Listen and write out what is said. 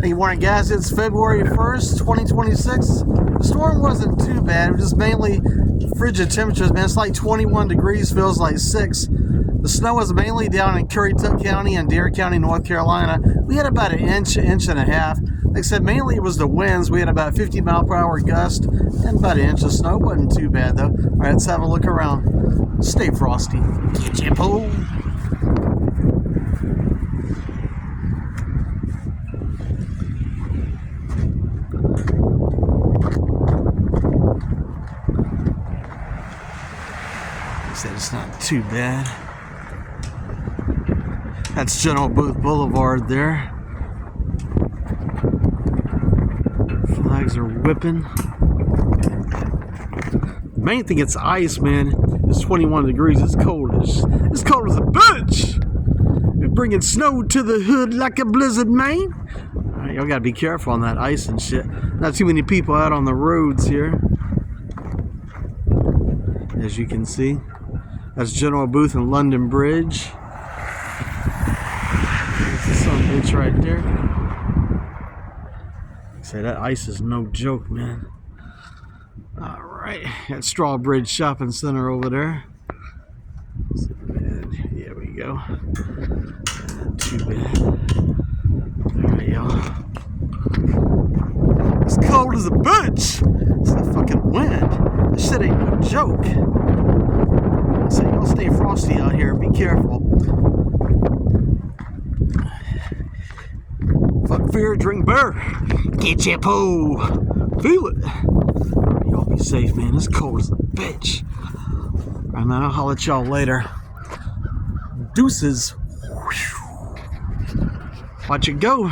Any morning, guys. It's February 1st, 2026. The storm wasn't too bad. It was just mainly frigid temperatures, man. It's like 21 degrees, feels like 6. The snow was mainly down in Currituck County and Dare County, North Carolina. We had about an inch and a half. Like I said, mainly it was the winds. We had about 50-mile-per-hour gust and about an inch of snow. Wasn't too bad, though. All right, let's have a look around. Stay frosty. Get your pole. Said it's not too bad. That's General Booth Blvd there. Flags are whipping. The main thing, it's ice, man. It's 21 degrees. It's cold as a bitch. We're bringing snow to the hood like a blizzard, man. All right, y'all gotta be careful on that ice and shit. Not too many people out on the roads here, as you can see. That's General Booth and London Bridge. There's the sun bitch right there. Say that ice is no joke, man. All right, that Strawbridge Shopping Center over there. And here we go. Not too bad. All right, y'all. It's cold as a bitch. It's the fucking wind. This shit ain't no joke. So y'all stay frosty out here. Be careful. Fuck fear, drink beer. Get your poo. Feel it. Y'all be safe, man. It's cold as a bitch. Alright, man. I'll holler at y'all later. Deuces. Watch it go.